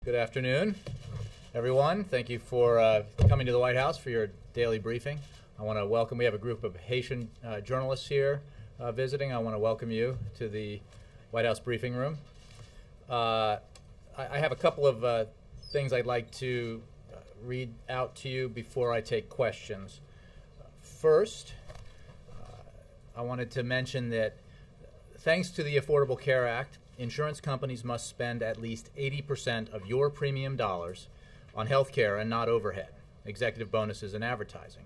Good afternoon, everyone. Thank you for coming to the White House for your daily briefing. I want to welcome, we have a group of Haitian journalists here visiting. I want to welcome you to the White House Briefing Room. I have a couple of things I'd like to read out to you before I take questions. First, I wanted to mention that thanks to the Affordable Care Act, insurance companies must spend at least 80% of your premium dollars on health care and not overhead, executive bonuses, and advertising.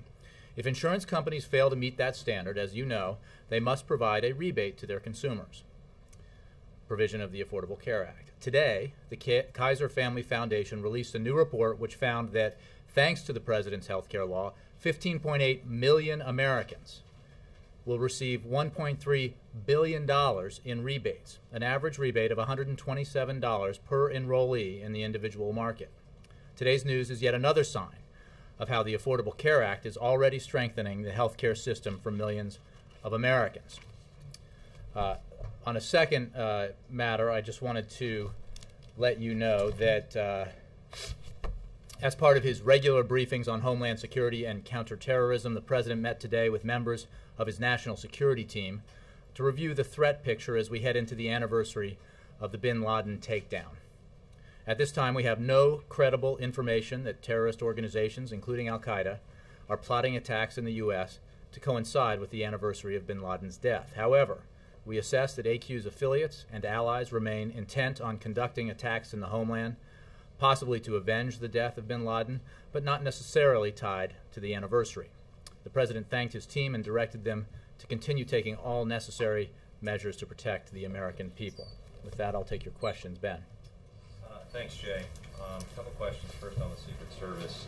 If insurance companies fail to meet that standard, as you know, they must provide a rebate to their consumers. Provision of the Affordable Care Act. Today, the Kaiser Family Foundation released a new report which found that, thanks to the President's health care law, 15.8 million Americans will receive $1.3 billion in rebates, an average rebate of $127 per enrollee in the individual market. Today's news is yet another sign of how the Affordable Care Act is already strengthening the health care system for millions of Americans. On a second matter, I just wanted to let you know that as part of his regular briefings on Homeland Security and counterterrorism, the President met today with members of his national security team to review the threat picture as we head into the anniversary of the bin Laden takedown. At this time, we have no credible information that terrorist organizations, including Al-Qaeda, are plotting attacks in the U.S. to coincide with the anniversary of bin Laden's death. However, we assess that AQ's affiliates and allies remain intent on conducting attacks in the homeland, possibly to avenge the death of bin Laden, but not necessarily tied to the anniversary. The President thanked his team and directed them to continue taking all necessary measures to protect the American people. With that, I'll take your questions. Ben. Thanks, Jay. A couple questions. First on the Secret Service.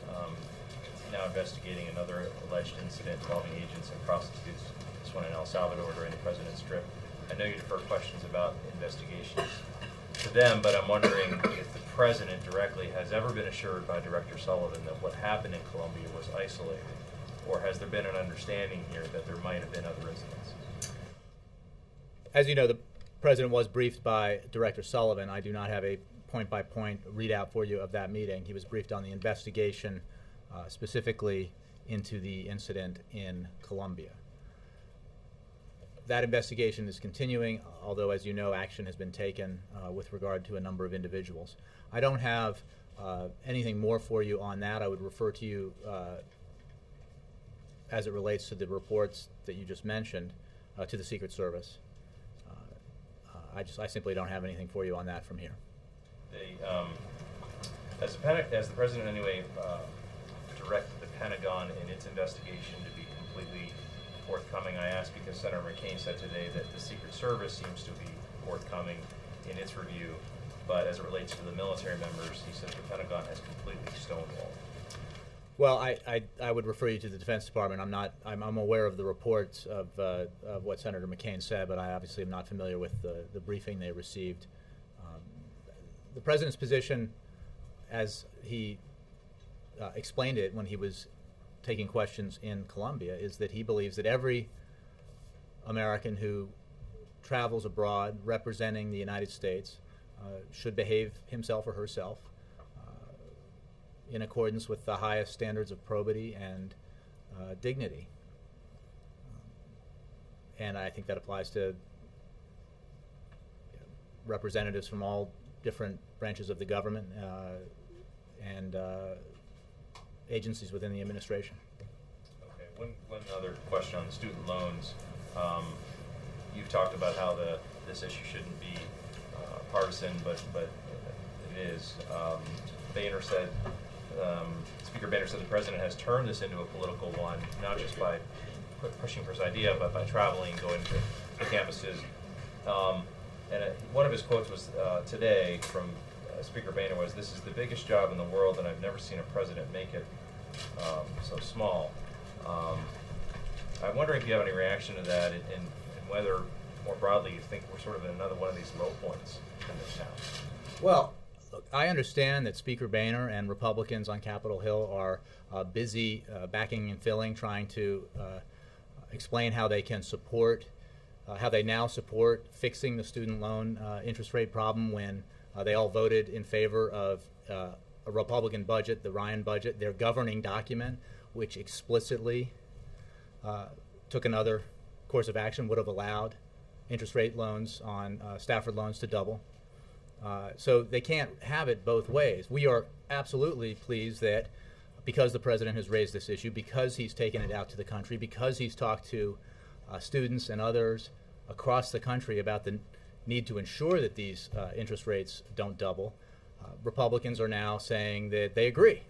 Now investigating another alleged incident involving agents and prostitutes, this one in El Salvador during the President's trip. I know you defer questions about investigations to them, but I'm wondering if the President directly has ever been assured by Director Sullivan that what happened in Colombia was isolated, or has there been an understanding here that there might have been other incidents? As you know, the President was briefed by Director Sullivan. I do not have a point-by-point readout for you of that meeting. He was briefed on the investigation specifically into the incident in Colombia. That investigation is continuing, although, as you know, action has been taken with regard to a number of individuals. I don't have anything more for you on that. I would refer to you, as it relates to the reports that you just mentioned, to the Secret Service. I simply don't have anything for you on that from here. As the President anyway directed the Pentagon in its investigation to be completely forthcoming, I ask because Senator McCain said today that the Secret Service seems to be forthcoming in its review, but as it relates to the military members, he said the Pentagon has completely stonewalled. Well, I would refer you to the Defense Department. I'm aware of the reports of what Senator McCain said, but I obviously am not familiar with the briefing they received. The President's position, as he explained it when he was taking questions in Colombia, is that he believes that every American who travels abroad representing the United States should behave himself or herself in accordance with the highest standards of probity and dignity. And I think that applies to representatives from all different branches of the government and agencies within the administration. Okay, one other question on the student loans. You've talked about how this issue shouldn't be partisan, but it is. Speaker Boehner said the President has turned this into a political one, not just by pushing for his idea, but by traveling, going to campuses. And one of his quotes was today from Speaker Boehner was, "This is the biggest job in the world, and I've never seen a president make it so small." I'm wondering if you have any reaction to that, and whether, more broadly, you think we're sort of in another one of these low points in this town. Well, look, I understand that Speaker Boehner and Republicans on Capitol Hill are busy backing and filling, trying to explain how they can support, how they now support fixing the student loan interest rate problem when they all voted in favor of a Republican budget, the Ryan budget, their governing document, which explicitly took another course of action, would have allowed interest rate loans on Stafford loans to double. So they can't have it both ways. We are absolutely pleased that because the president has raised this issue, because he's taken it out to the country, because he's talked to students and others across the country about the need to ensure that these interest rates don't double, Republicans are now saying that they agree.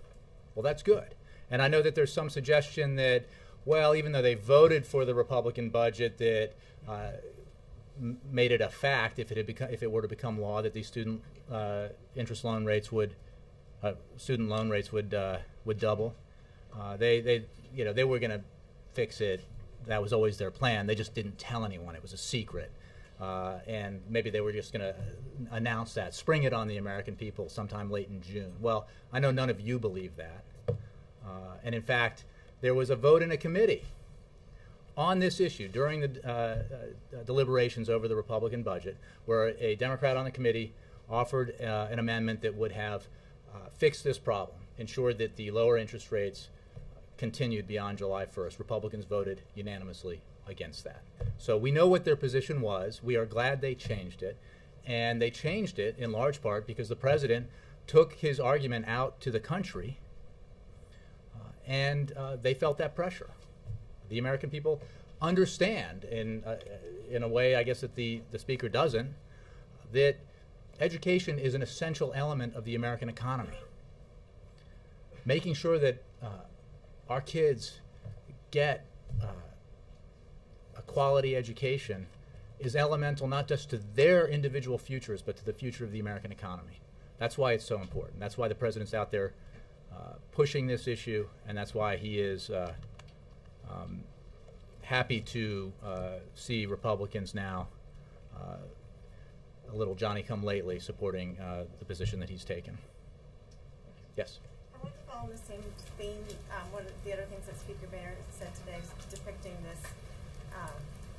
Well, that's good. And I know that there's some suggestion that, well, even though they voted for the Republican budget, that made it a fact if it were to become law that these student loan rates would double. They were going to fix it. That was always their plan. They just didn't tell anyone. It was a secret. And maybe they were just going to announce that, spring it on the American people sometime late in June. Well, I know none of you believe that. And in fact, there was a vote in a committee on this issue during the deliberations over the Republican budget, where a Democrat on the committee offered an amendment that would have fixed this problem, ensured that the lower interest rates continued beyond July 1st. Republicans voted unanimously against that. So we know what their position was. We are glad they changed it. And they changed it in large part because the president took his argument out to the country, and they felt that pressure. The American people understand, in a way I guess that the speaker doesn't, that education is an essential element of the American economy. Making sure that our kids get a quality education is elemental not just to their individual futures, but to the future of the American economy. That's why it's so important. That's why the president's out there pushing this issue, and that's why he is happy to see Republicans now a little Johnny-come-lately supporting the position that he's taken. Yes? I want to follow the same theme. One of the other things that Speaker Boehner said today is depicting this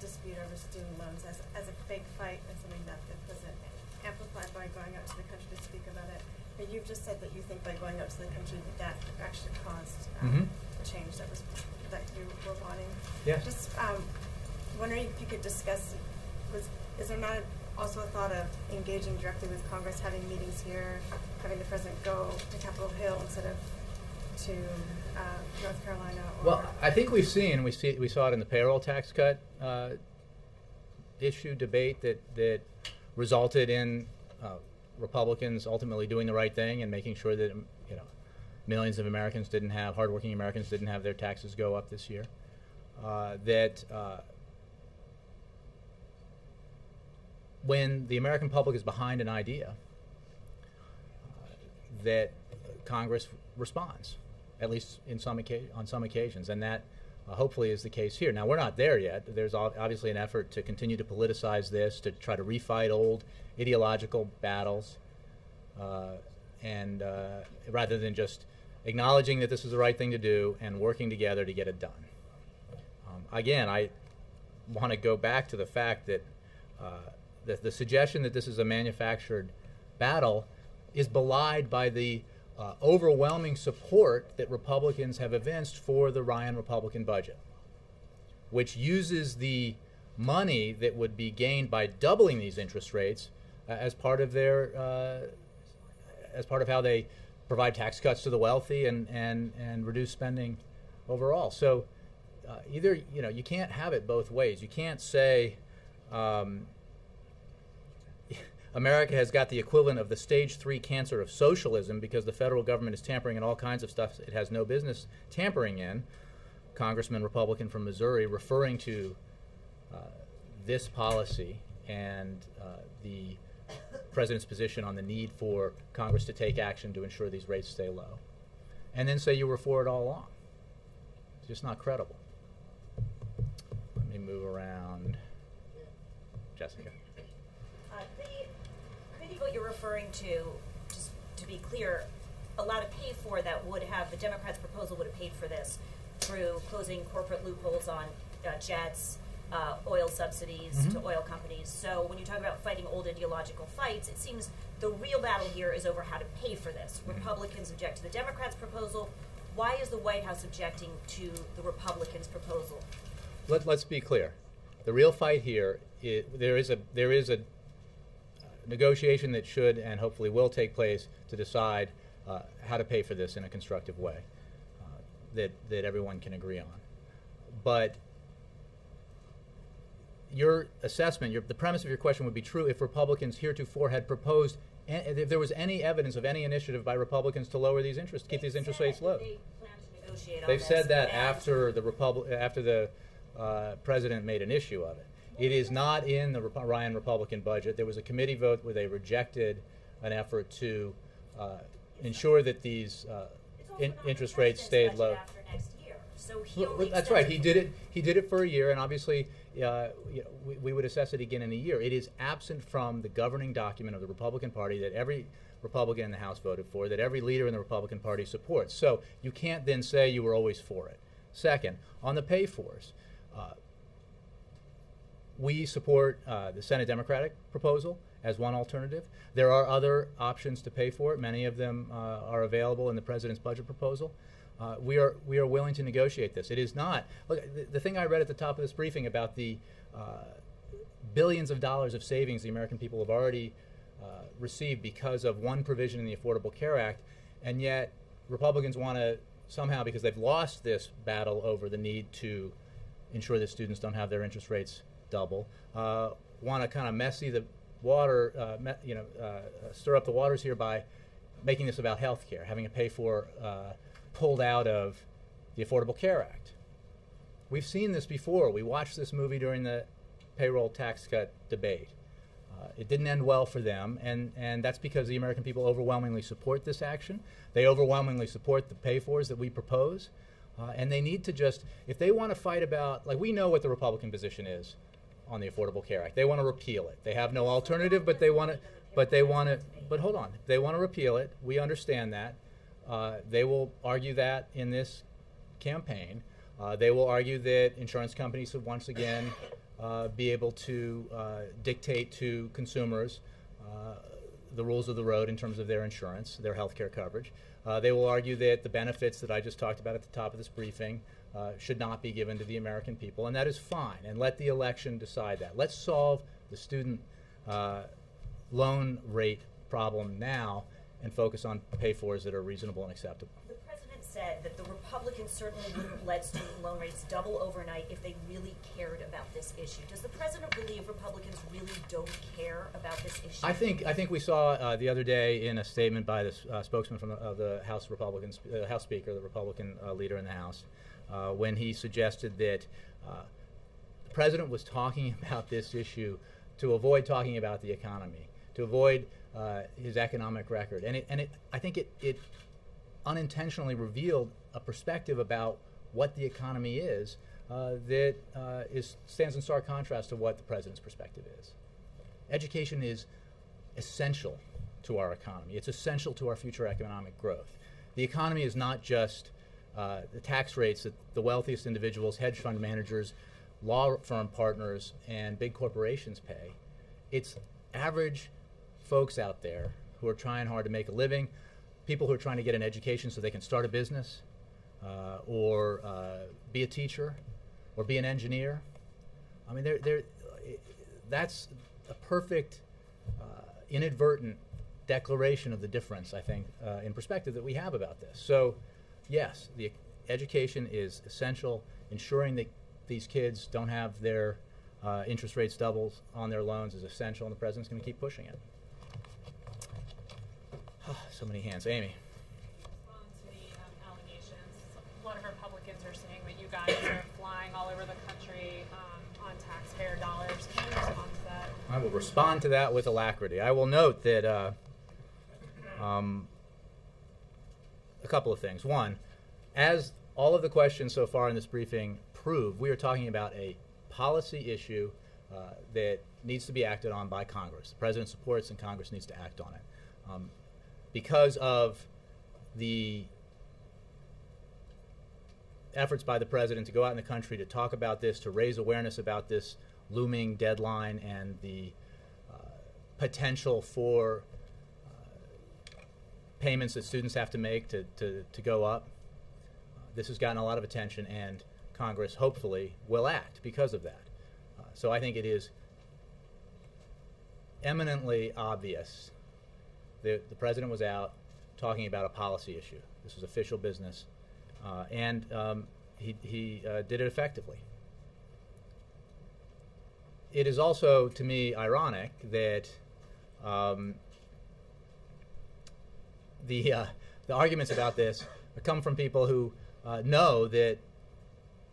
dispute over student loans as a fake fight and something that the president amplified by going out to the country to speak about it. But you've just said that you think by going out to the country that actually caused the change that you were wanting. Yes. Just wondering if you could discuss, is there not also a thought of engaging directly with Congress, having meetings here, having the president go to Capitol Hill instead of to North Carolina? Well, I think we saw it in the payroll tax cut issue debate that resulted in Republicans ultimately doing the right thing and making sure that millions of Americans hardworking Americans didn't have their taxes go up this year. When the American public is behind an idea, that Congress responds, at least on some occasions, and that hopefully is the case here. Now, we're not there yet. There's obviously an effort to continue to politicize this, to try to refight old ideological battles, and rather than just acknowledging that this is the right thing to do and working together to get it done. Again, I want to go back to the fact that the suggestion that this is a manufactured battle is belied by the overwhelming support that Republicans have evinced for the Ryan Republican budget, which uses the money that would be gained by doubling these interest rates as part of how they provide tax cuts to the wealthy and reduce spending overall. So either you can't have it both ways. You can't say America has got the equivalent of the stage 3 cancer of socialism because the federal government is tampering in all kinds of stuff it has no business tampering in. Congressman Republican from Missouri referring to this policy and the president's position on the need for Congress to take action to ensure these rates stay low, and then say you were for it all along. It's just not credible. Let me move around. Jessica. What you're referring to, just to be clear, allowed to pay for that would have, the Democrats' proposal would have paid for this through closing corporate loopholes on jets, oil subsidies to oil companies. So when you talk about fighting old ideological fights, it seems the real battle here is over how to pay for this. Republicans object to the Democrats' proposal. Why is the White House objecting to the Republicans' proposal? Let's be clear. The real fight here is there is a negotiation that should and hopefully will take place to decide how to pay for this in a constructive way that everyone can agree on. But your assessment, the premise of your question would be true if Republicans heretofore had proposed, if there was any evidence of any initiative by Republicans to lower these interest, keep these interest rates low. They plan to negotiate on They've this, said that and after the president made an issue of it. It is not in the Ryan Republican budget. There was a committee vote where they rejected an effort to ensure that these it's also not interest the rates president's stayed budget low. after next year. So he only That's extends right. it He for- did it. He did it for a year, and obviously, we would assess it again in a year. It is absent from the governing document of the Republican Party that every Republican in the House voted for, that every leader in the Republican Party supports. So you can't then say you were always for it. Second, on the pay-fors, we support the Senate Democratic proposal as one alternative. There are other options to pay for it. Many of them are available in the president's budget proposal. We are willing to negotiate this. It is not. Look, the thing I read at the top of this briefing about the billions of dollars of savings the American people have already received because of one provision in the Affordable Care Act, and yet Republicans want to somehow, because they've lost this battle over the need to ensure that students don't have their interest rates double, want to kind of messy the water, stir up the waters here by making this about health care, having it pay for pulled out of the Affordable Care Act. We've seen this before. We watched this movie during the payroll tax cut debate. It didn't end well for them, and that's because the American people overwhelmingly support this action. They overwhelmingly support the pay-fors that we propose, and they need to just, if they want to fight about, like, we know what the Republican position is on the Affordable Care Act. They want to repeal it. They have no alternative, but they want to, but hold on. They want to repeal it. We understand that. They will argue that in this campaign. They will argue that insurance companies should once again be able to dictate to consumers the rules of the road in terms of their insurance, their health care coverage. They will argue that the benefits that I just talked about at the top of this briefing should not be given to the American people, and that is fine, and let the election decide that. Let's solve the student loan rate problem now and focus on pay-fors that are reasonable and acceptable. The president said that the Republicans certainly wouldn't let student loan rates double overnight if they really cared about this issue. Does the president believe Republicans really don't care about this issue? I think we saw the other day in a statement by the spokesman from the House Republicans, House Speaker, the Republican leader in the House, when he suggested that the president was talking about this issue to avoid talking about the economy, to avoid his economic record, and I think it unintentionally revealed a perspective about what the economy is that stands in stark contrast to what the president's perspective is. Education is essential to our economy. It's essential to our future economic growth. The economy is not just the tax rates that the wealthiest individuals, hedge fund managers, law firm partners, and big corporations pay. It's average folks out there who are trying hard to make a living, people who are trying to get an education so they can start a business or be a teacher or be an engineer. I mean, that's a perfect inadvertent declaration of the difference, I think, in perspective that we have about this. So, yes, the education is essential. Ensuring that these kids don't have their interest rates double on their loans is essential, and the president's going to keep pushing it. So many hands. Amy. Respond to the allegations. A lot of Republicans are saying that you guys are flying all over the country on taxpayer dollars. Can you respond to that? I will respond to that with alacrity. I will note that a couple of things. One, as all of the questions so far in this briefing prove, we are talking about a policy issue that needs to be acted on by Congress. The president supports and Congress needs to act on it. Because of the efforts by the president to go out in the country to talk about this, to raise awareness about this looming deadline and the potential for payments that students have to make to go up. This has gotten a lot of attention, and Congress hopefully will act because of that. So I think it is eminently obvious that the president was out talking about a policy issue. This was official business, and he did it effectively. It is also, to me, ironic that the arguments about this come from people who know that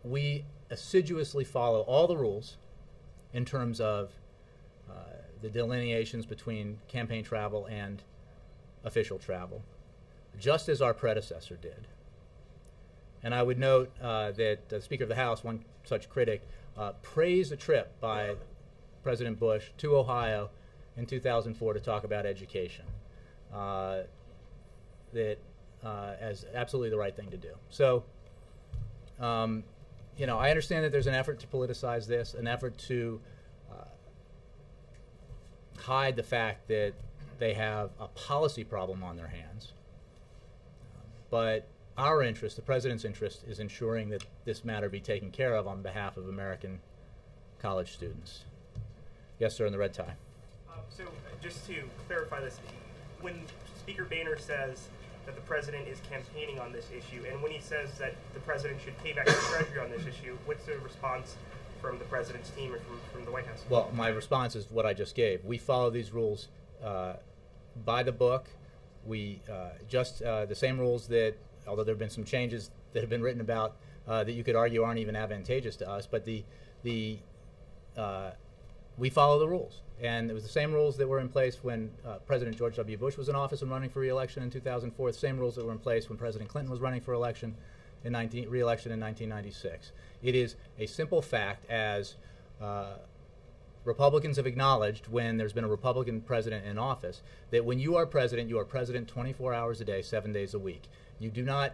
we assiduously follow all the rules in terms of the delineations between campaign travel and official travel, just as our predecessor did. And I would note that the Speaker of the House, one such critic, praised a trip by President Bush to Ohio in 2004 to talk about education, that as absolutely the right thing to do. So, you know, I understand that there's an effort to politicize this, an effort to hide the fact that they have a policy problem on their hands. But our interest, the president's interest, is ensuring that this matter be taken care of on behalf of American college students. Yes, sir, in the red tie. So just to clarify this, when Speaker Boehner says that the president is campaigning on this issue, and when he says that the president should pay back the Treasury on this issue, what's the response from the president's team or from the White House? Well, my response is what I just gave. We follow these rules by the book. We just the same rules that, although there have been some changes that have been written about that you could argue aren't even advantageous to us, but we follow the rules. And it was the same rules that were in place when President George W. Bush was in office and running for re-election in 2004, the same rules that were in place when President Clinton was running for re-election in 1996. It is a simple fact, as Republicans have acknowledged when there's been a Republican president in office, that when you are president 24 hours a day, 7 days a week. You do not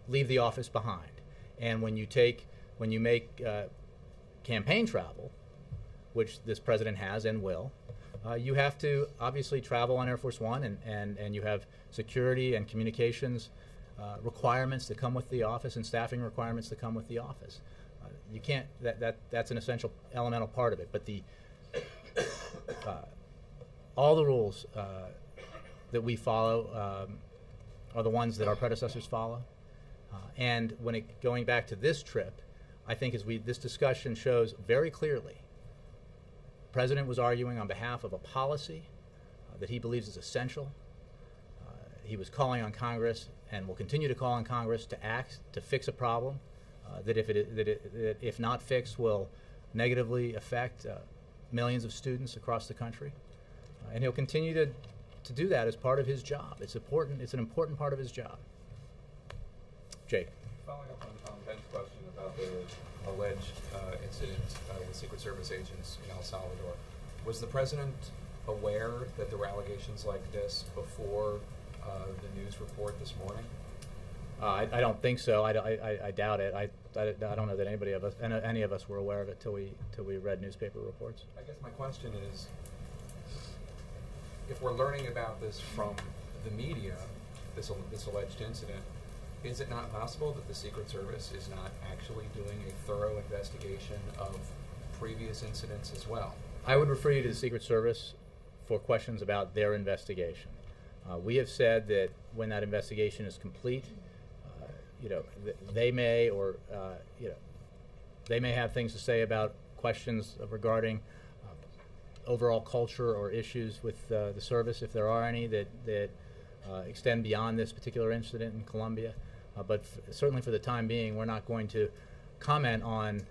leave the office behind. And when you make campaign travel, which this president has and will, you have to obviously travel on Air Force One, and you have security and communications requirements that come with the office and staffing requirements that come with the office. You can't, that's an essential elemental part of it. But all the rules that we follow are the ones that our predecessors follow. And going back to this trip, I think this discussion shows very clearly, the president was arguing on behalf of a policy that he believes is essential. He was calling on Congress and will continue to call on Congress to act to fix a problem that if not fixed will negatively affect millions of students across the country. And he'll continue to do that as part of his job. It's important. It's an important part of his job. Jake. Following up on Ben's question about the alleged incident with Secret Service agents in El Salvador, was the president aware that there were allegations like this before the news report this morning? I don't think so. I doubt it. I don't know that any of us were aware of it till we read newspaper reports. I guess my question is, if we're learning about this from the media, this alleged incident, is it not possible that the Secret Service is not actually doing a thorough investigation of previous incidents as well? I would refer you to the Secret Service for questions about their investigation. We have said that when that investigation is complete, they may have things to say about questions regarding overall culture or issues with the service, if there are any that extend beyond this particular incident in Colombia. But certainly for the time being, we're not going to comment on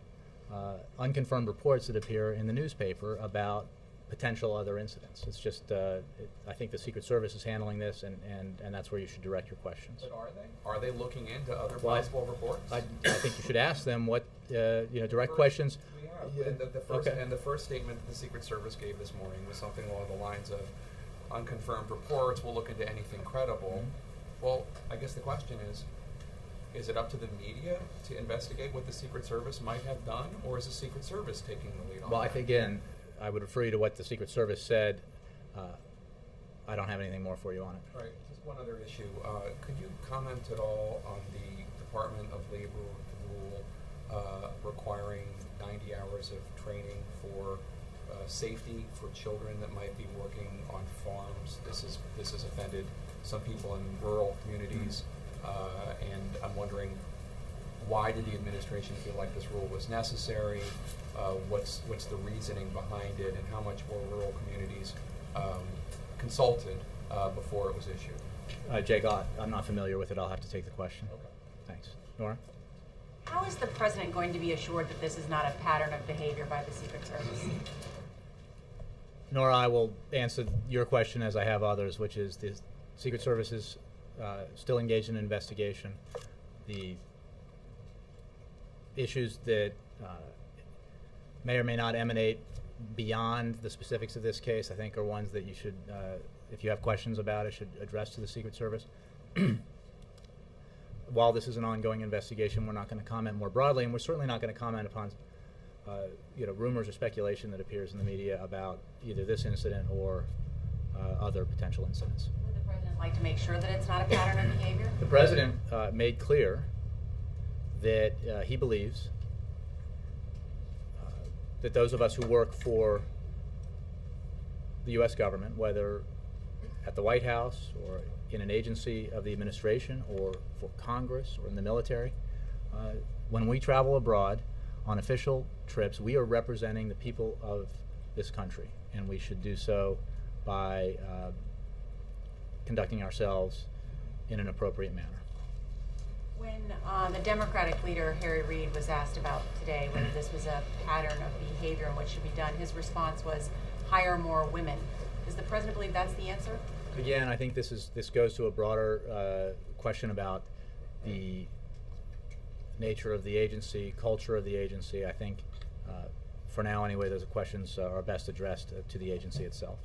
unconfirmed reports that appear in the newspaper about potential other incidents. It's just, I think the Secret Service is handling this, and that's where you should direct your questions. But are they? Are they looking into other possible reports? I think you should ask them what, direct questions. We have. And the first statement that the Secret Service gave this morning was something along the lines of unconfirmed reports, we'll look into anything credible. Mm-hmm. Well, I guess the question is it up to the media to investigate what the Secret Service might have done, or is the Secret Service taking the lead on that? Well, again, I would refer you to what the Secret Service said I don't have anything more for you on it. All right, just one other issue. Could you comment at all on the Department of Labor rule requiring 90 hours of training for safety for children that might be working on farms? This has offended some people in rural communities, and I'm wondering, why did the administration feel like this rule was necessary? What's the reasoning behind it, and how much were rural communities consulted before it was issued? Jake, I'm not familiar with it. I'll have to take the question. Okay. Thanks. Nora? How is the president going to be assured that this is not a pattern of behavior by the Secret Service? Nora, I will answer your question as I have others, which is the Secret Service is still engaged in an investigation. The issues that may or may not emanate beyond the specifics of this case, I think, are ones that you should, if you have questions about it, should address to the Secret Service. While this is an ongoing investigation, we're not going to comment more broadly, and we're certainly not going to comment upon rumors or speculation that appears in the media about either this incident or other potential incidents. Would the president like to make sure that it's not a pattern of behavior? The president made clear that he believes that those of us who work for the U.S. government, whether at the White House or in an agency of the administration or for Congress or in the military, when we travel abroad on official trips, we are representing the people of this country, and we should do so by conducting ourselves in an appropriate manner. When the Democratic leader, Harry Reid, was asked about today whether this was a pattern of behavior and what should be done, his response was, hire more women. Does the president believe that's the answer? Again, I think this goes to a broader question about the nature of the agency, culture of the agency. I think, for now anyway, those questions are best addressed to the agency itself.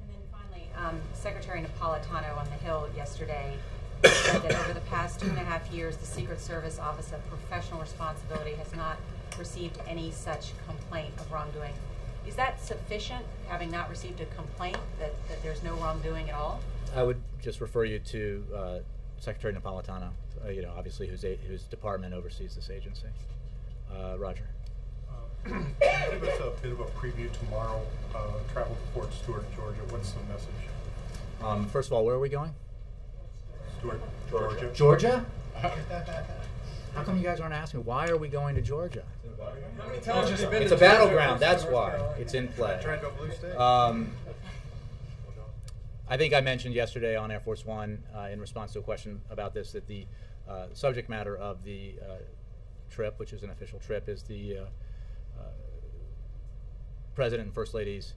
And then finally, Secretary Napolitano on the Hill yesterday said that over the past 2.5 years, the Secret Service Office of Professional Responsibility has not received any such complaint of wrongdoing. Is that sufficient, having not received a complaint, that there's no wrongdoing at all? I would just refer you to Secretary Napolitano, obviously whose department oversees this agency. Roger. Give us a bit of a preview tomorrow. Travel to Fort Stewart, Georgia. What's the message? First of all, where are we going? Stewart, Georgia. Georgia? How come you guys aren't asking? Why are we going to Georgia? How many times have you been It's to a battleground. That's why it's in play. I think I mentioned yesterday on Air Force One in response to a question about this that the subject matter of the trip, which is an official trip, is the President and First Lady's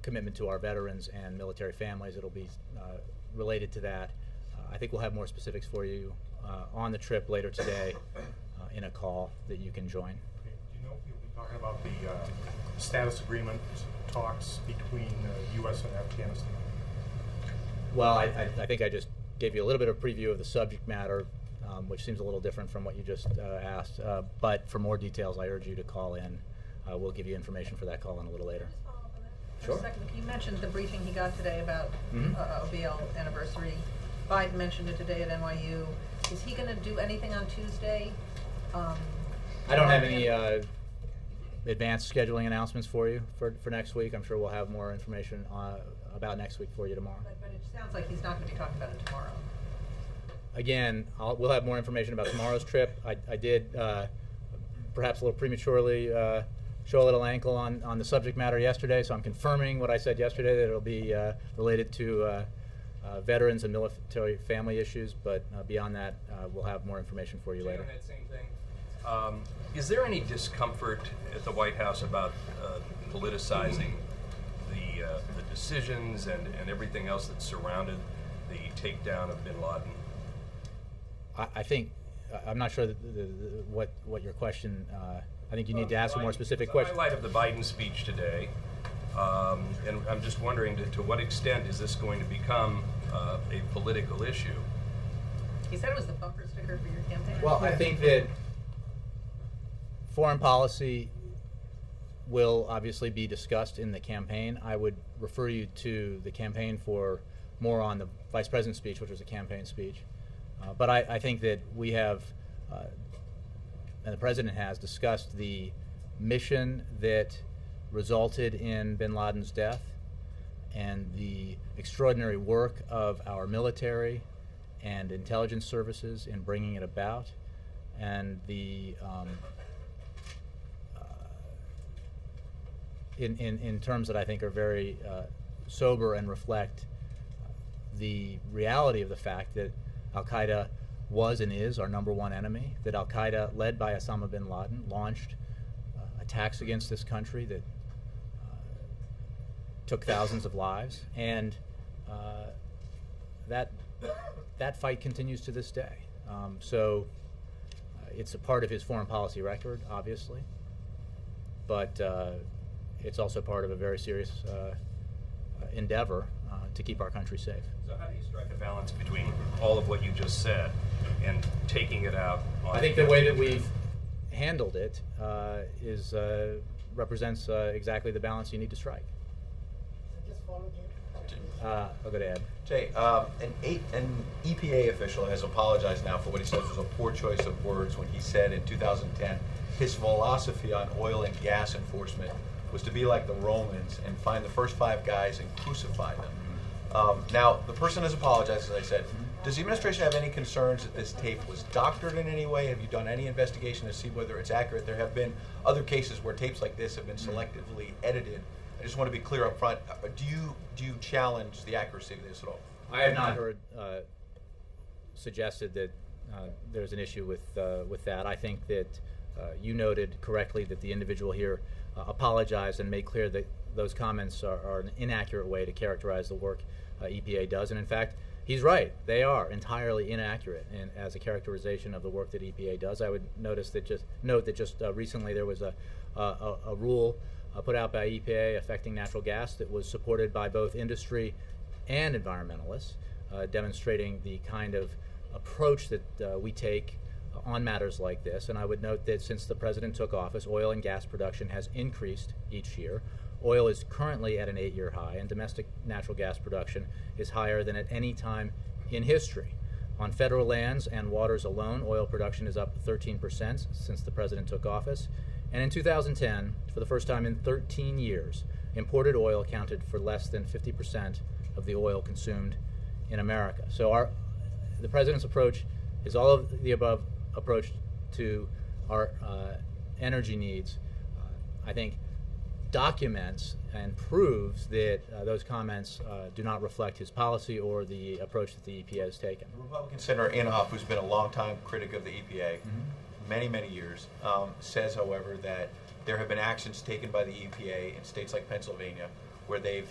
commitment to our veterans and military families. It'll be related to that. I think we'll have more specifics for you on the trip later today in a call that you can join. Do you know if you'll be talking about the status agreement talks between the U.S. and Afghanistan? Well, I think I just gave you a little bit of preview of the subject matter, which seems a little different from what you just asked. But for more details, I urge you to call in. We'll give you information for that call in a little later. Sure. For a second, you mentioned the briefing he got today about OBL anniversary. Biden mentioned it today at NYU. Is he going to do anything on Tuesday? I don't have any advanced scheduling announcements for you for next week. I'm sure we'll have more information about next week for you tomorrow. But it sounds like he's not going to be talking about it tomorrow. Again, we'll have more information about tomorrow's trip. I did, perhaps a little prematurely, show a little ankle on the subject matter yesterday, so I'm confirming what I said yesterday, that it'll be related to veterans and military family issues, but beyond that, we'll have more information for you later. On that same thing, is there any discomfort at the White House about politicizing the decisions and everything else that surrounded the takedown of bin Laden? I think, I'm not sure what your question, I think you need to ask a more specific question. In light of the Biden speech today, and I'm just wondering to what extent is this going to become a political issue? He said it was the bumper sticker for your campaign. Well, I think that foreign policy will obviously be discussed in the campaign. I would refer you to the campaign for more on the Vice President's speech, which was a campaign speech. But I think that we have, and the President has, discussed the mission that resulted in bin Laden's death and the extraordinary work of our military and intelligence services in bringing it about, and the in terms that I think are very sober and reflect the reality of the fact that Al-Qaeda was and is our #1 enemy, that Al-Qaeda, led by Osama bin Laden, launched attacks against this country that took thousands of lives, and that fight continues to this day. So it's a part of his foreign policy record, obviously, but it's also part of a very serious endeavor to keep our country safe. So how do you strike a balance between all of what you just said and taking it out on... I think the way that we've handled it represents exactly the balance you need to strike. I'll go to Ed. Jay, an EPA official has apologized now for what he says was a poor choice of words when he said in 2010 his philosophy on oil and gas enforcement was to be like the Romans and find the first 5 guys and crucify them. Now, the person has apologized, as I said. Does the administration have any concerns that this tape was doctored in any way? Have you done any investigation to see whether it's accurate? There have been other cases where tapes like this have been selectively edited. I just want to be clear up front. Do you challenge the accuracy of this at all? I have not heard suggested that there's an issue with that. I think that you noted correctly that the individual here apologized and made clear that those comments are an inaccurate way to characterize the work EPA does. And in fact, he's right. They are entirely inaccurate as a characterization of the work that EPA does. I would note that just recently there was a rule put out by EPA affecting natural gas that was supported by both industry and environmentalists, demonstrating the kind of approach that we take on matters like this. And I would note that since the President took office, oil and gas production has increased each year. Oil is currently at an 8-year high, and domestic natural gas production is higher than at any time in history. On federal lands and waters alone, oil production is up 13% since the President took office. And in 2010, for the first time in 13 years, imported oil accounted for less than 50% of the oil consumed in America. So the President's approach is all of the above approach to our energy needs, I think, documents and proves that those comments do not reflect his policy or the approach that the EPA has taken. The Republican Senator Inhofe, who's been a longtime critic of the EPA, many, many years, says, however, that there have been actions taken by the EPA in states like Pennsylvania where they've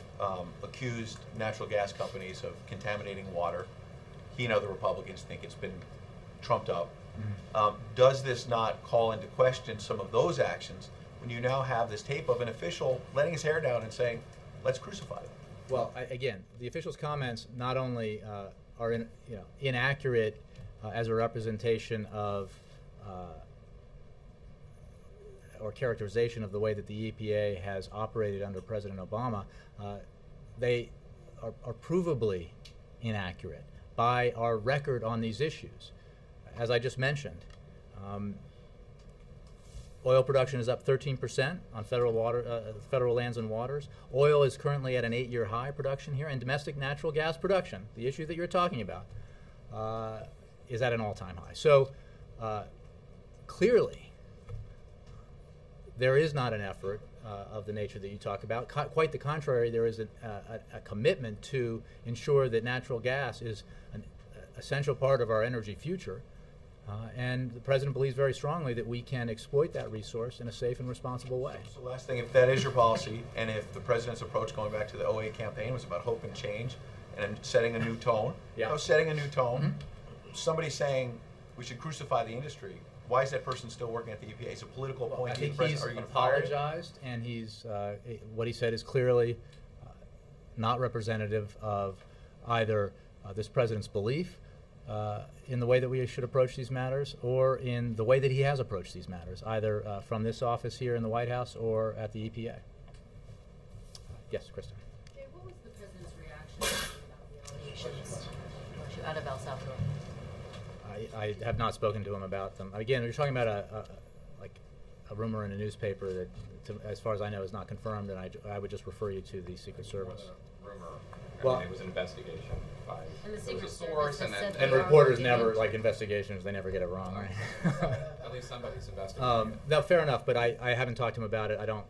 accused natural gas companies of contaminating water. He and other Republicans think it's been trumped up. Does this not call into question some of those actions when you now have this tape of an official letting his hair down and saying, let's crucify them? Well, again, the official's comments not only are inaccurate as a representation of or characterization of the way that the EPA has operated under President Obama, they are provably inaccurate by our record on these issues. As I just mentioned, oil production is up 13% on federal lands and waters. Oil is currently at an 8-year high production here, and domestic natural gas production, the issue that you're talking about, is at an all-time high. So clearly, there is not an effort of the nature that you talk about. Quite the contrary, there is a commitment to ensure that natural gas is an essential part of our energy future. And the President believes very strongly that we can exploit that resource in a safe and responsible way. So last thing, if that is your policy, and if the President's approach going back to the 08 campaign was about hope and change and setting a new tone, setting a new tone, somebody saying we should crucify the industry, why is that person still working at the EPA? It's a political point. I think he's apologized, and what he said is clearly not representative of either this President's belief in the way that we should approach these matters, or in the way that he has approached these matters, either from this office here in the White House or at the EPA. Yes, Kristen. Jay, what was the president's reaction about the allegations out of El Salvador? I have not spoken to him about them. Again, you're talking about a rumor in a newspaper that, as far as I know, is not confirmed, and I would just refer you to the Secret Service. It wasn't a rumor. Well, It was an investigation by And the there Secret was a Service source, has and said then and they are reporters looking never, into- like investigations, they never get it wrong, right? at least somebody's investigating. No, fair enough, but I haven't talked to him about it. I don't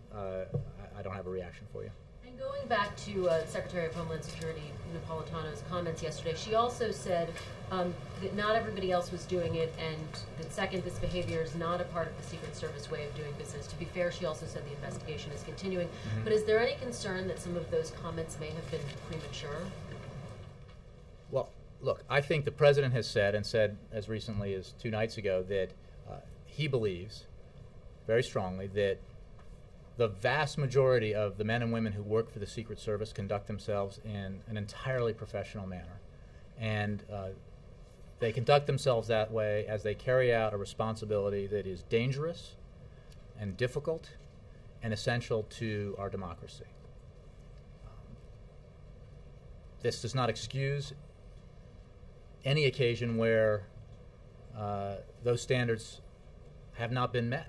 have a reaction for you. And going back to Secretary of Homeland Security Napolitano's comments yesterday, she also said that not everybody else was doing it, and that second, this behavior is not a part of the Secret Service way of doing business. To be fair, she also said the investigation is continuing. Mm-hmm. But is there any concern that some of those comments may have been premature? Well, look, I think the president has said, and said as recently as 2 nights ago, that he believes very strongly that the vast majority of the men and women who work for the Secret Service conduct themselves in an entirely professional manner. And they conduct themselves that way as they carry out a responsibility that is dangerous and difficult and essential to our democracy. This does not excuse any occasion where those standards have not been met.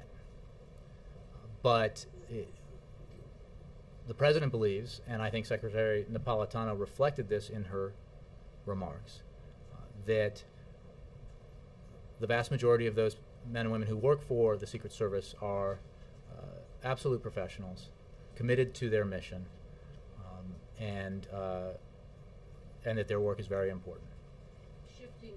But the president believes, and I think Secretary Napolitano reflected this in her remarks, that the vast majority of those men and women who work for the Secret Service are absolute professionals, committed to their mission, and that their work is very important. Shifting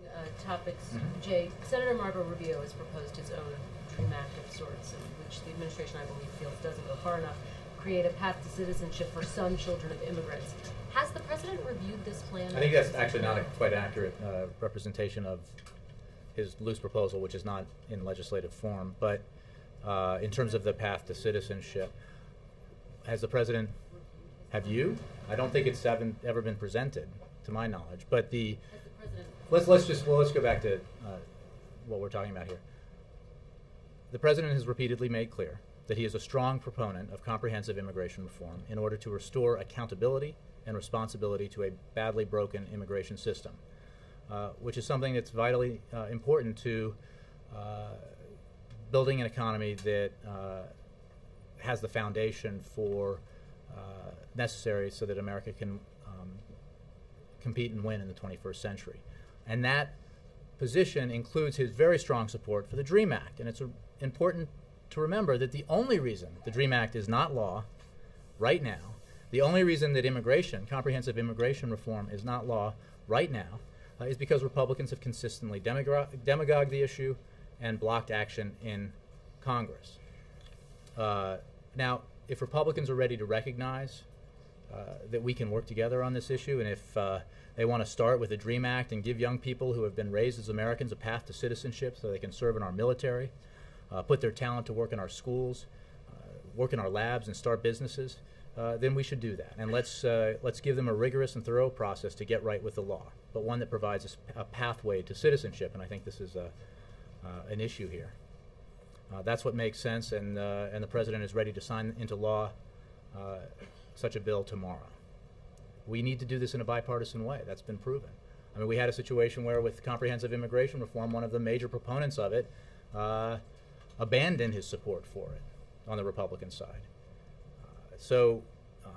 topics, Jay, Senator Marco Rubio has proposed his own DREAM Act of sorts, in which the administration, I believe, feels doesn't go far enough, create a path to citizenship for some children of immigrants. Has the president reviewed this plan? I think that's actually not a quite accurate representation of his loose proposal, which is not in legislative form. But in terms of the path to citizenship, has the president, have you? I don't think it's ever been presented, to my knowledge. But the let's go back to what we're talking about here. The president has repeatedly made clear that he is a strong proponent of comprehensive immigration reform in order to restore accountability and responsibility to a badly broken immigration system, which is something that's vitally important to building an economy that has the foundation for necessary so that America can compete and win in the 21st century. And that position includes his very strong support for the DREAM Act. And it's important to remember that the only reason the DREAM Act is not law right now, the only reason that comprehensive immigration reform is not law right now, is because Republicans have consistently demagogued the issue and blocked action in Congress. Now, if Republicans are ready to recognize that we can work together on this issue, and if they want to start with the DREAM Act and give young people who have been raised as Americans a path to citizenship so they can serve in our military, put their talent to work in our schools, work in our labs, and start businesses, then we should do that. And let's give them a rigorous and thorough process to get right with the law, but one that provides a pathway to citizenship. And I think this is an issue here. That's what makes sense, and the president is ready to sign into law such a bill tomorrow. We need to do this in a bipartisan way. That's been proven. I mean, we had a situation where with comprehensive immigration reform, one of the major proponents of it abandoned his support for it on the Republican side. So the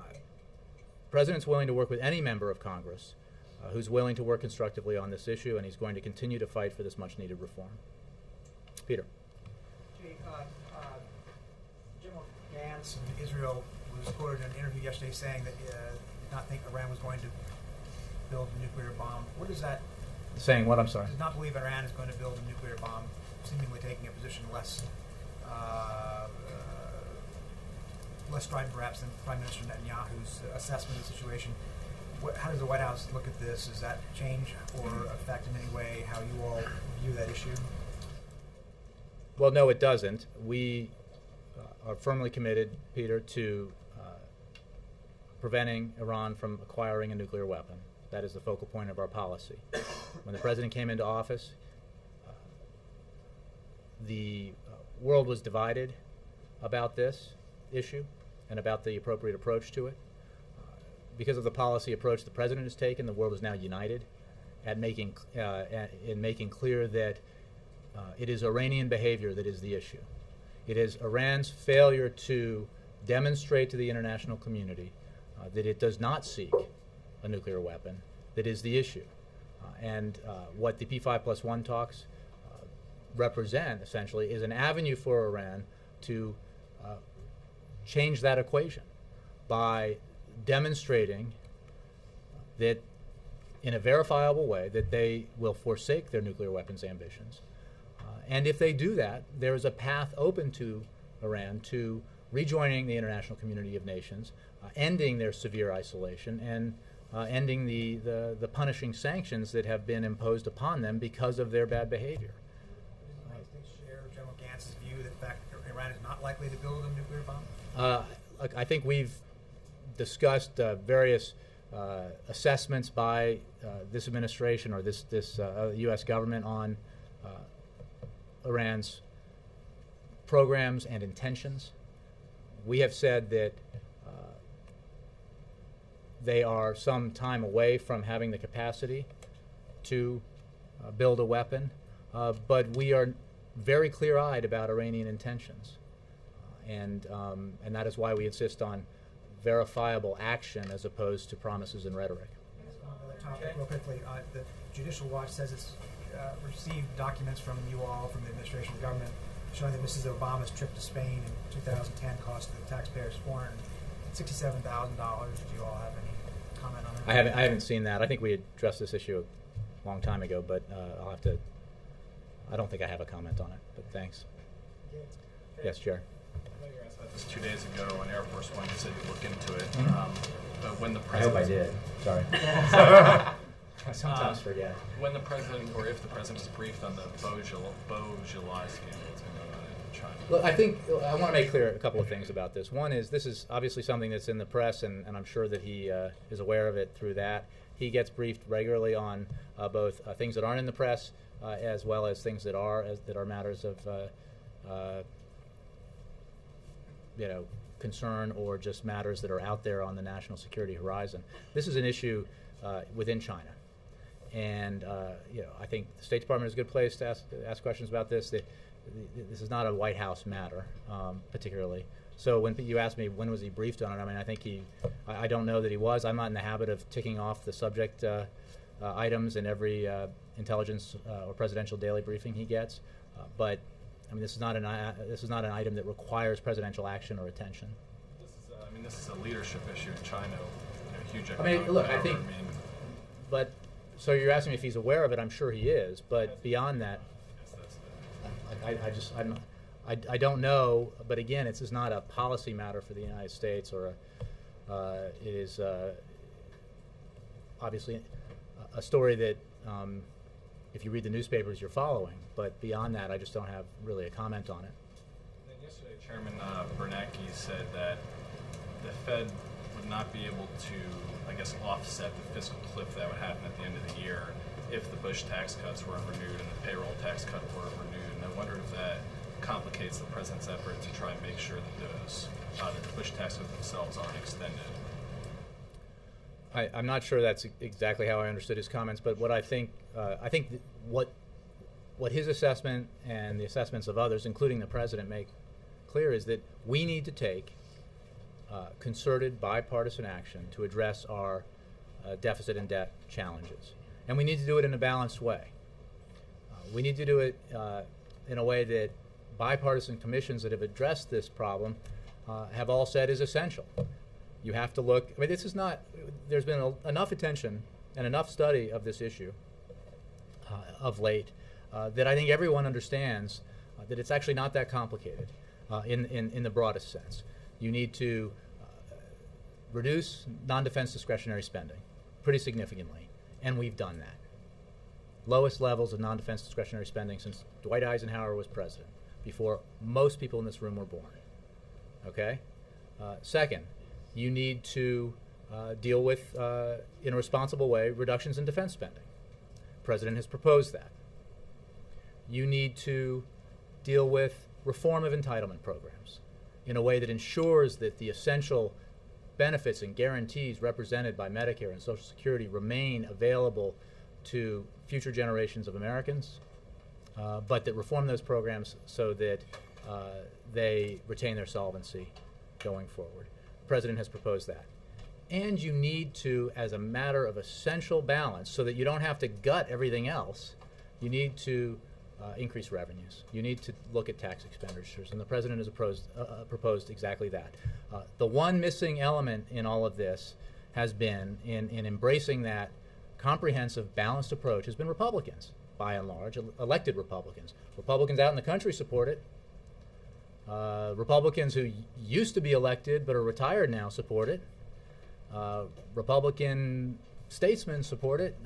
president's willing to work with any member of Congress who's willing to work constructively on this issue, and he's going to continue to fight for this much-needed reform. Peter. Jay, General Gantz of Israel was quoted in an interview yesterday saying that did not think Iran was going to build a nuclear bomb. What does that... Saying what? I'm sorry. Does not believe Iran is going to build a nuclear bomb, seemingly taking a position less strident perhaps than Prime Minister Netanyahu's assessment of the situation. How does the White House look at this? Does that change or affect in any way how you all view that issue? Well, no, it doesn't. We are firmly committed, Peter, to preventing Iran from acquiring a nuclear weapon. That is the focal point of our policy. When the president came into office, the world was divided about this issue and about the appropriate approach to it. Because of the policy approach the president has taken, the world is now united in making clear that it is Iranian behavior that is the issue. It is Iran's failure to demonstrate to the international community that it does not seek a nuclear weapon that is the issue. And what the P5+1 talks represent, essentially, is an avenue for Iran to change that equation by demonstrating that, in a verifiable way, that they will forsake their nuclear weapons ambitions. And if they do that, there is a path open to Iran to rejoining the international community of nations, ending their severe isolation, and ending the punishing sanctions that have been imposed upon them because of their bad behavior. Does the United States share General Gantz's view that, in fact, Iran is not likely to build a nuclear bomb? I think we've discussed various assessments by this administration or this U.S. government on Iran's programs and intentions. We have said that they are some time away from having the capacity to build a weapon, but we are very clear-eyed about Iranian intentions, and that is why we insist on verifiable action as opposed to promises and rhetoric. Another topic, real quickly. The Judicial Watch says it's received documents from you all, from the administration of the government, showing that Mrs. Obama's trip to Spain in 2010 cost the taxpayers $467,000. Do you all have any comment on that? I haven't seen that. I think we addressed this issue a long time ago, but I'll have to. I don't think I have a comment on it, but thanks. Yes, Jared. I know you were asked about this 2 days ago on Air Force One. You said you'd look into it. But when the I president, hope I did. Sorry. I sometimes forget. When the president, or if the president is briefed on the Beau July scandal that's been going on in China. Look, I think I want to make clear a couple of things about this. One is this is obviously something that's in the press, and I'm sure that he is aware of it through that. He gets briefed regularly on both things that aren't in the press as well as things that are matters of concern or just matters that are out there on the national security horizon. This is an issue within China. And I think the State Department is a good place to ask questions about this. This is not a White House matter, particularly. So when you ask me when was he briefed on it, I mean, I think I don't know that he was. I'm not in the habit of ticking off the subject items in every intelligence or presidential daily briefing he gets. But I mean, this is not an item that requires presidential action or attention. This is a leadership issue in China. Huge I mean, economic look, power. I think, but so you're asking me if he's aware of it. I'm sure he is, but beyond that, I don't know. But again, this is not a policy matter for the United States, or it is obviously a story that if you read the newspapers, you're following. But beyond that, I just don't have really a comment on it. Then yesterday, Chairman Bernanke said that the Fed would not be able to, I guess, offset the fiscal cliff that would happen at the end of the year if the Bush tax cuts weren't renewed and the payroll tax cut weren't renewed. And I wonder if that complicates the president's effort to try and make sure that the Bush tax cuts themselves aren't extended. I'm not sure that's exactly how I understood his comments, but what I think what his assessment and the assessments of others, including the president, make clear is that we need to take concerted bipartisan action to address our deficit and debt challenges. And we need to do it in a balanced way. We need to do it in a way that bipartisan commissions that have addressed this problem have all said is essential. You have to look, I mean, this is not, there's been enough attention and enough study of this issue of late that I think everyone understands that it's actually not that complicated in the broadest sense. You need to reduce non-defense discretionary spending pretty significantly, and we've done that. Lowest levels of non-defense discretionary spending since Dwight Eisenhower was president, before most people in this room were born. Okay? Second, you need to deal with, in a responsible way, reductions in defense spending. The President has proposed that. You need to deal with reform of entitlement programs in a way that ensures that the essential benefits and guarantees represented by Medicare and Social Security remain available to future generations of Americans, but that reform those programs so that they retain their solvency going forward. The President has proposed that. And you need to, as a matter of essential balance, so that you don't have to gut everything else, you need to increase revenues. You need to look at tax expenditures, and the President has proposed exactly that. The one missing element in all of this has been, in embracing that comprehensive, balanced approach, has been Republicans, by and large, elected Republicans. Republicans out in the country support it. Republicans who used to be elected but are retired now support it. Republican statesmen support it,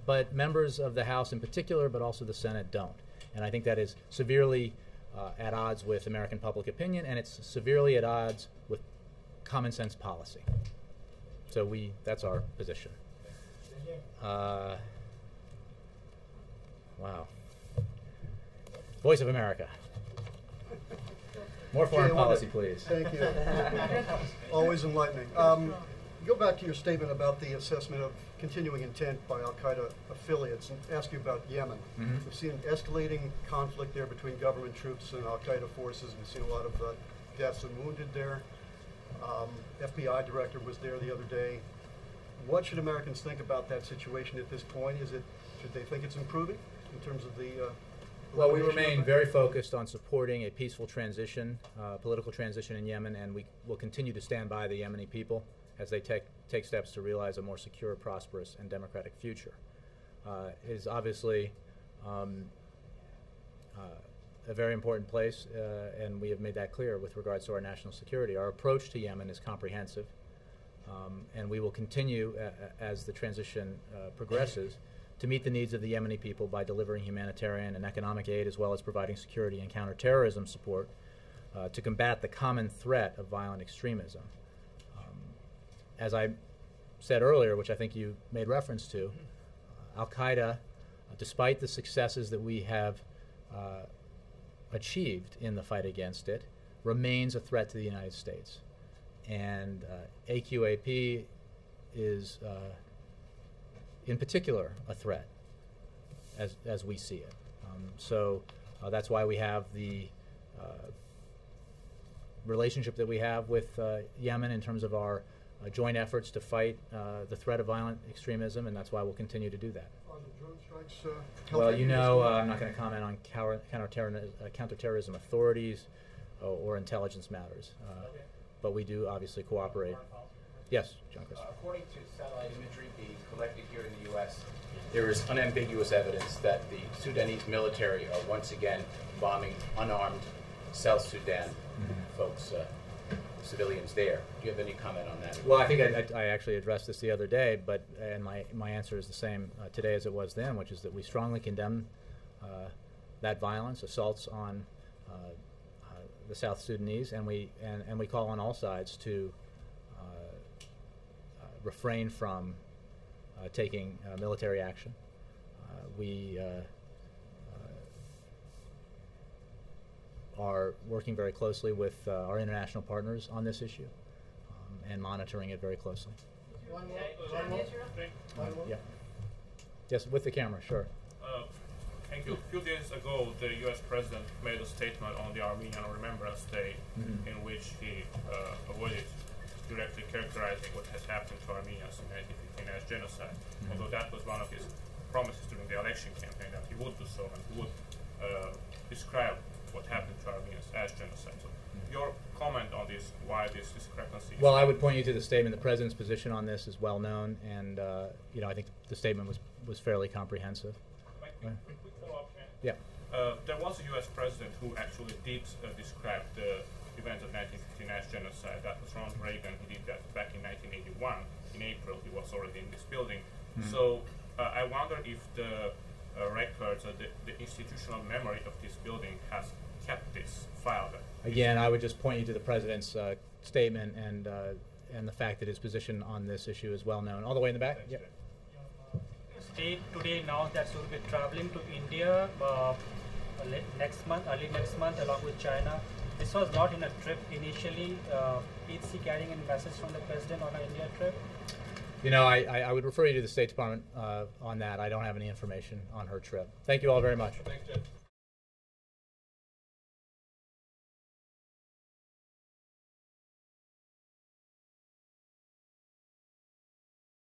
but members of the House in particular, but also the Senate, don't. And I think that is severely at odds with American public opinion, and it's severely at odds with common sense policy. So that's our position. Wow. Voice of America. More foreign policy, please. Thank you. Always enlightening. Go back to your statement about the assessment of continuing intent by al-Qaeda affiliates and ask you about Yemen. Mm-hmm. We've seen an escalating conflict there between government troops and al-Qaeda forces. We've seen a lot of deaths and wounded there. FBI director was there the other day. What should Americans think about that situation at this point? Should they think it's improving in terms of the well, we remain very focused on supporting a peaceful transition, political transition in Yemen, and we will continue to stand by the Yemeni people as they take steps to realize a more secure, prosperous, and democratic future. It is obviously a very important place, and we have made that clear with regards to our national security. Our approach to Yemen is comprehensive, and we will continue as the transition progresses to meet the needs of the Yemeni people by delivering humanitarian and economic aid, as well as providing security and counterterrorism support to combat the common threat of violent extremism. As I said earlier, which I think you made reference to, al-Qaeda, despite the successes that we have achieved in the fight against it, remains a threat to the United States. And AQAP is in particular a threat as we see it. So that's why we have the relationship that we have with Yemen in terms of our joint efforts to fight the threat of violent extremism, and that's why we'll continue to do that. Are the drone strikes well, you know, I'm not going to comment on counterterrorism authorities or intelligence matters, but we do obviously cooperate. Yes, John Chris. According to satellite imagery being collected here in the U.S., there is unambiguous evidence that the Sudanese military are once again bombing unarmed South Sudan folks, civilians there. Do you have any comment on that? Well, I think I actually addressed this the other day, and my answer is the same today as it was then, which is that we strongly condemn that violence, assaults on the South Sudanese, and we call on all sides to refrain from taking military action. We are working very closely with our international partners on this issue and monitoring it very closely. Yeah. Yes, with the camera, sure. Thank you. A few days ago, the U.S. President made a statement on the Armenian Remembrance Day in which he avoided directly characterizing what has happened to Armenians in 1915 as genocide, although that was one of his promises during the election campaign, that he would do so and he would describe what happened to Armenians as genocide. So your comment on this, why this discrepancy? Well, I would point you to the statement. The President's position on this is well known, and you know, I think the statement was fairly comprehensive. Quick follow-up. Yeah. There was a U.S. President who actually did describe the events of 1915 as genocide. That was Ronald Reagan. He did that back in 1981. In April, he was already in this building. So I wonder if the records or the institutional memory of this building has kept this file. Again, I would just point you to the President's statement, and and the fact that his position on this issue is well known. All the way in the back. Yep. State today announced that she will be traveling to India early next month, along with China. This was not in a trip initially. Is she carrying a message from the president on her India trip? You know, I would refer you to the State Department on that. I don't have any information on her trip. Thank you all very much. Thanks, Jeff.